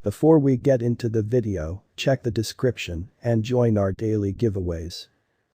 Before we get into the video, check the description and join our daily giveaways.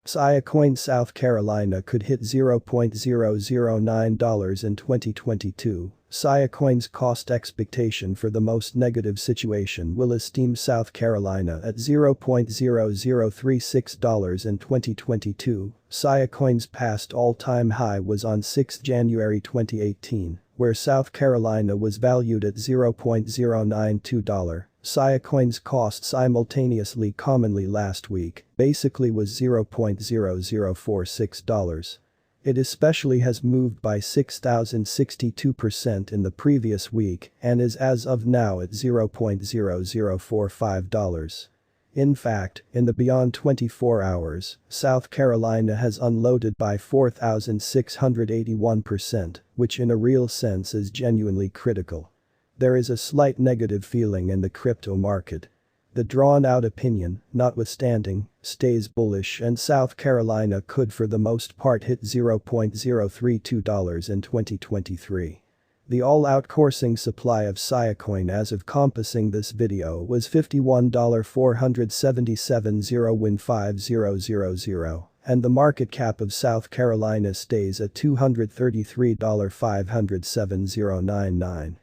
Siacoin South Carolina could hit $0.009 in 2022. Siacoin's cost expectation for the most negative situation will esteem South Carolina at $0.0036 in 2022. Siacoin's past all-time high was on 6 January 2018, where South Carolina was valued at $0.092. Siacoin's cost simultaneously commonly last week basically was $0.0046. It especially has moved by 6,062% in the previous week and is as of now at $0.0045. In fact, in the beyond 24 hours, South Carolina has unloaded by 4,681%, which in a real sense is genuinely critical. There is a slight negative feeling in the crypto market. The drawn-out opinion, notwithstanding, stays bullish and South Carolina could for the most part hit $0.032 in 2023. The all-out coursing supply of Siacoin as of compassing this video was $51,477,015,000, and the market cap of South Carolina stays at $233,507,099.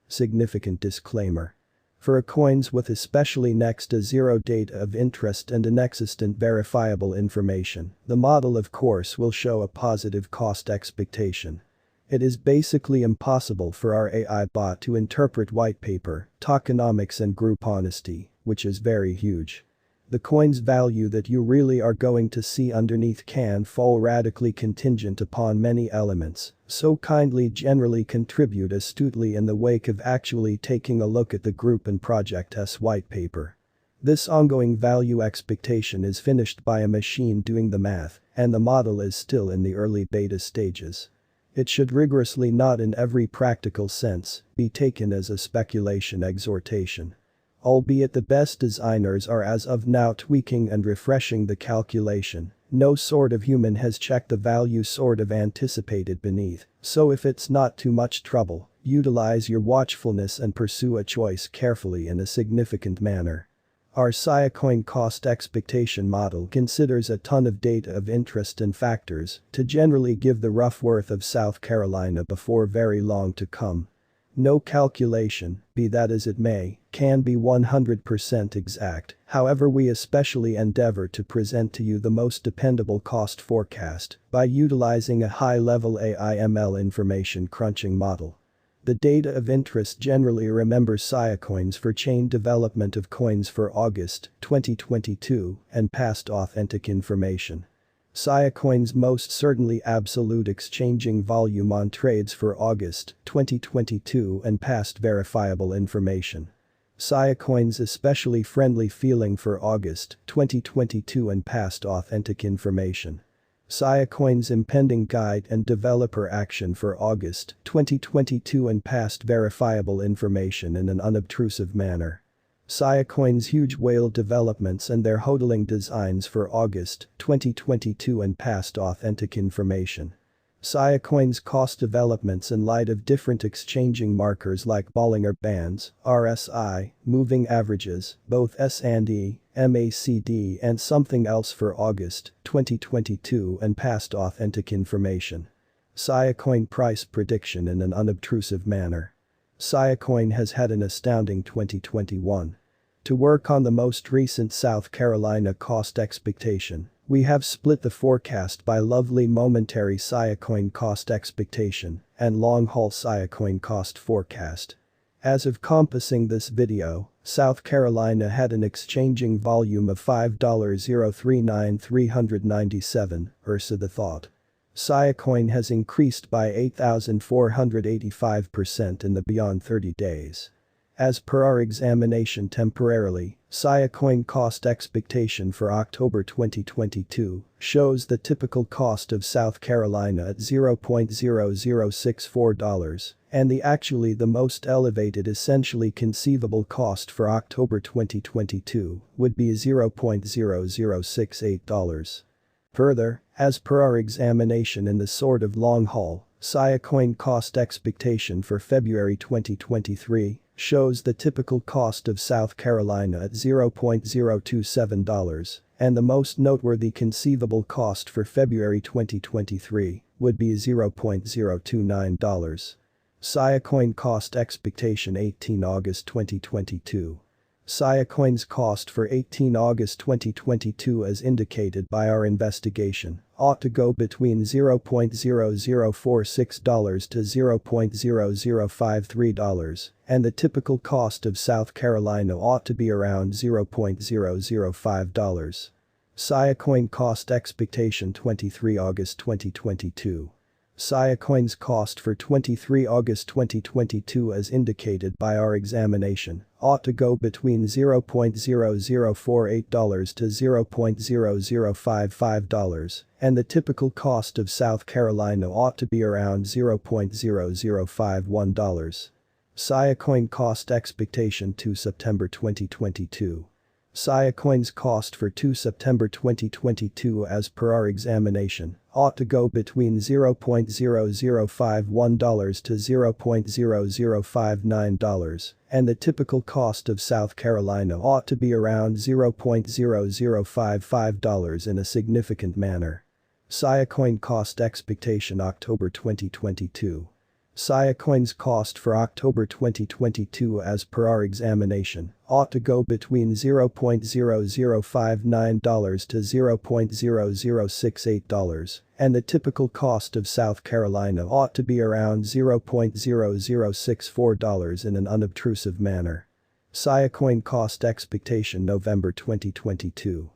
Significant disclaimer. For coins with especially next to zero data of interest and inexistent verifiable information, the model of course will show a positive cost expectation. It is basically impossible for our AI bot to interpret white paper, tokenomics and group honesty, which is very huge. The coin's value that you really are going to see underneath can fall radically contingent upon many elements, so kindly generally contribute astutely in the wake of actually taking a look at the group and project's white paper. This ongoing value expectation is finished by a machine doing the math, and the model is still in the early beta stages. It should rigorously not in every practical sense be taken as a speculation exhortation. Albeit the best designers are as of now tweaking and refreshing the calculation, no sort of human has checked the value sort of anticipated beneath, so if it's not too much trouble, utilize your watchfulness and pursue a choice carefully in a significant manner. Our Siacoin cost expectation model considers a ton of data of interest and factors to generally give the rough worth of South Carolina before very long to come. No calculation, be that as it may, can be 100% exact, however we especially endeavor to present to you the most dependable cost forecast by utilizing a high-level AI/ML information crunching model. The data of interest generally remembers Siacoins for chain development of coins for August 2022 and past authentic information. Siacoin's most certainly absolute exchanging volume on trades for August 2022 and past verifiable information. Siacoin's especially friendly feeling for August 2022 and past authentic information. Siacoin's impending guide and developer action for August 2022 and past verifiable information in an unobtrusive manner. Siacoin's huge whale developments and their hodling designs for August 2022 and past authentic information. Siacoin's cost developments in light of different exchanging markers like Bollinger Bands, RSI, moving averages, both S&E, MACD and something else for August 2022 and past authentic information. Siacoin price prediction in an unobtrusive manner. Siacoin has had an astounding 2021. To work on the most recent South Carolina cost expectation, we have split the forecast by lovely momentary Siacoin cost expectation and long-haul Siacoin cost forecast. As of compassing this video, South Carolina had an exchanging volume of $5,039,397, Ursa the thought. Siacoin has increased by 8,485% in the beyond 30 days. As per our examination temporarily, Siacoin cost expectation for October 2022 shows the typical cost of South Carolina at $0.0064 and the most elevated essentially conceivable cost for October 2022 would be $0.0068. Further, as per our examination in the sort of long haul, Siacoin cost expectation for February 2023 shows the typical cost of South Carolina at $0.027, and the most noteworthy conceivable cost for February 2023 would be $0.029. Siacoin cost expectation 18 August 2022. Siacoin's cost for 18 August 2022 as indicated by our investigation ought to go between $0.0046 to $0.0053, and the typical cost of South Carolina ought to be around $0.005. Siacoin cost expectation 23 August 2022. Siacoin's cost for 23 August 2022 as indicated by our examination ought to go between $0.0048 to $0.0055, and the typical cost of South Carolina ought to be around $0.0051. Siacoin cost expectation 2 September 2022. Siacoin's cost for 2 September 2022 as per our examination ought to go between $0.0051 to $0.0059, and the typical cost of South Carolina ought to be around $0.0055 in a significant manner. Siacoin cost expectation October 2022. Siacoin's cost for October 2022 as per our examination ought to go between $0.0059 to $0.0068, and the typical cost of South Carolina ought to be around $0.0064 in an unobtrusive manner. Siacoin cost expectation November 2022.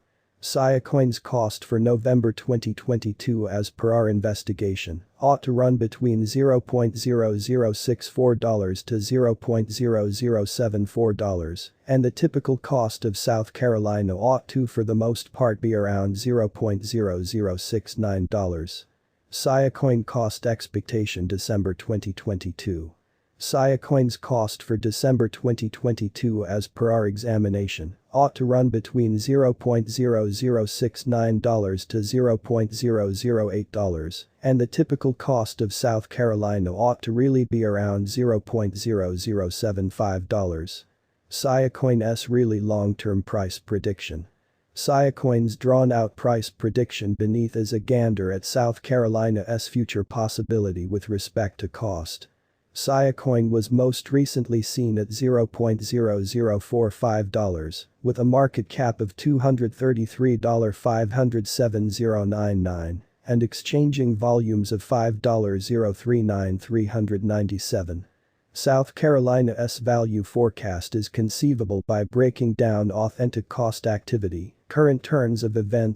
Siacoin's cost for November 2022 as per our investigation ought to run between $0.0064 to $0.0074, and the typical cost of South Carolina ought to for the most part be around $0.0069. Siacoin cost expectation December 2022. Siacoin's cost for December 2022 as per our examination ought to run between $0.0069 to $0.008, and the typical cost of South Carolina ought to really be around $0.0075. Siacoin's really long-term price prediction. Siacoin's drawn-out price prediction beneath is a gander at South Carolina's future possibility with respect to cost. Siacoin was most recently seen at $0.0045, with a market cap of $233,507,099, and exchanging volumes of $5,039,397. South Carolina's value forecast is conceivable by breaking down authentic cost activity, current turns of events,